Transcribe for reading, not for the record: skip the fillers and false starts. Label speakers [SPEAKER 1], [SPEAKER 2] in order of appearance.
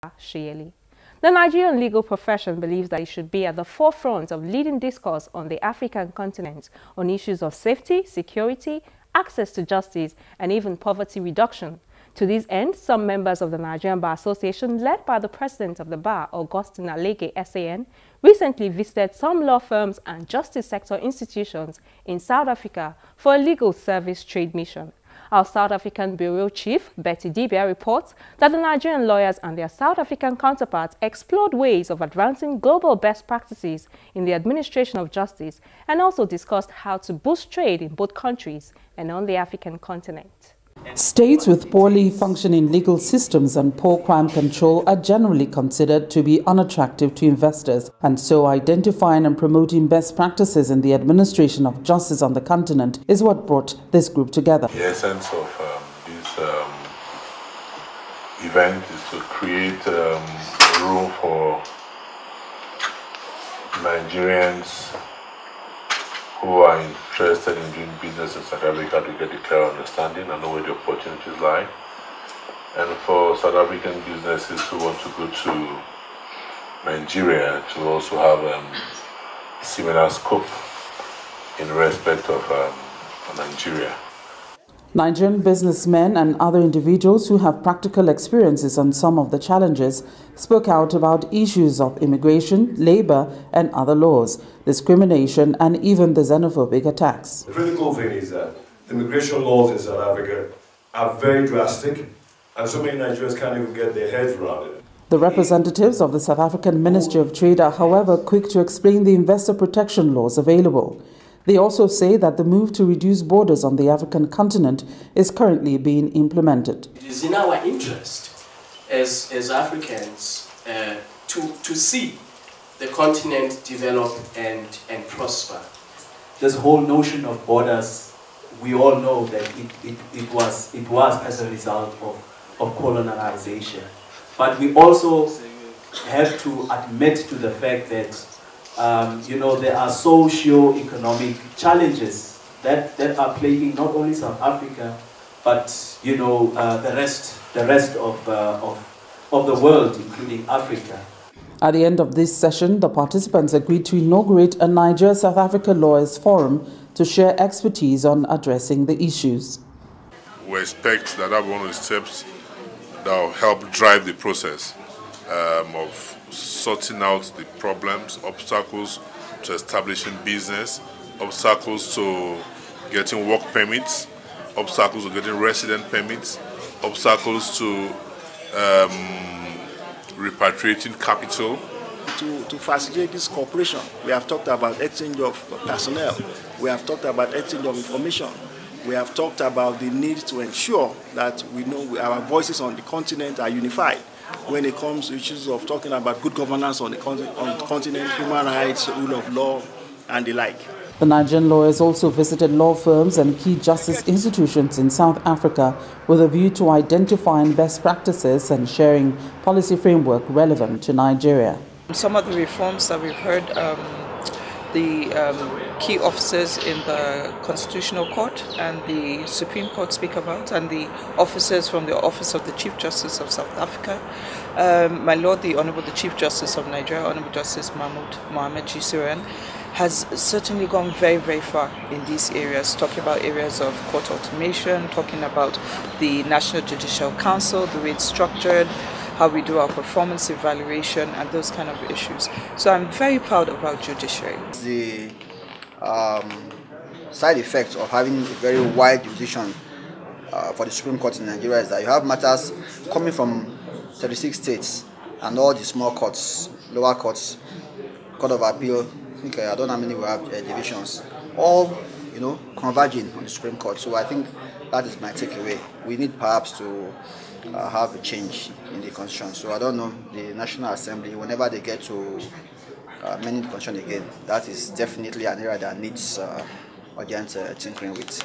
[SPEAKER 1] Shieli. The Nigerian legal profession believes that it should be at the forefront of leading discourse on the African continent on issues of safety, security, access to justice, and even poverty reduction. To this end, some members of the Nigerian Bar Association, led by the president of the bar, Augustine Alege SAN, recently visited some law firms and justice sector institutions in South Africa for a legal service trade mission. Our South African Bureau Chief, Betty Dibia, reports that the Nigerian lawyers and their South African counterparts explored ways of advancing global best practices in the administration of justice and also discussed how to boost trade in both countries and on the African continent.
[SPEAKER 2] States with poorly functioning legal systems and poor crime control are generally considered to be unattractive to investors, and so identifying and promoting best practices in the administration of justice on the continent is what brought this group together.
[SPEAKER 3] The essence of this event is to create room for Nigerians who are interested in doing business in South Africa to get a clear understanding and know where the opportunities lie. And for South African businesses who want to go to Nigeria to also have similar scope in respect of Nigeria.
[SPEAKER 2] Nigerian businessmen and other individuals who have practical experiences on some of the challenges spoke out about issues of immigration, labor and other laws, discrimination and even the xenophobic attacks.
[SPEAKER 4] The critical thing is that the immigration laws in South Africa are very drastic and so many Nigerians can't even get their heads around it.
[SPEAKER 2] The representatives of the South African Ministry of Trade are, however, quick to explain the investor protection laws available. They also say that the move to reduce borders on the African continent is currently being implemented.
[SPEAKER 5] It is in our interest as Africans to see the continent develop and prosper.
[SPEAKER 6] This whole notion of borders, we all know that it was as a result of colonization. But we also have to admit to the fact that there are socio-economic challenges that are plaguing not only South Africa, but the rest of the world, including Africa.
[SPEAKER 2] At the end of this session, the participants agreed to inaugurate a Niger-South Africa Lawyers Forum to share expertise on addressing the issues.
[SPEAKER 3] We expect that one of the steps that will help drive the process of sorting out the problems, obstacles to establishing business, obstacles to getting work permits, obstacles to getting resident permits, obstacles to repatriating capital.
[SPEAKER 7] To facilitate this cooperation, we have talked about exchange of personnel, we have talked about exchange of information, we have talked about the need to ensure that we know our voices on the continent are unified when it comes to issues of talking about good governance on the continent, human rights, rule of law, and the like.
[SPEAKER 2] The Nigerian lawyers also visited law firms and key justice institutions in South Africa with a view to identifying best practices and sharing policy framework relevant to Nigeria.
[SPEAKER 8] Some of the reforms that we've heard, the key officers in the Constitutional Court and the Supreme Court speak about, and the officers from the Office of the Chief Justice of South Africa. My Lord, the Honourable the Chief Justice of Nigeria, Honourable Justice Mohammed Jisuran, has certainly gone very, very far in these areas, talking about areas of court automation, talking about the National Judicial Council, the way it's structured, how we do our performance evaluation and those kind of issues. So I'm very proud of our judiciary.
[SPEAKER 9] The side effects of having a very wide jurisdiction for the Supreme Court in Nigeria is that you have matters coming from 36 states and all the small courts, lower courts, Court of Appeal, I don't know how many we have divisions, all converging on the Supreme Court. So I think that is my takeaway. We need perhaps to have a change in the constitution. So I don't know, the National Assembly, whenever they get to amend the constitution again, that is definitely an area that needs urgent tinkering with.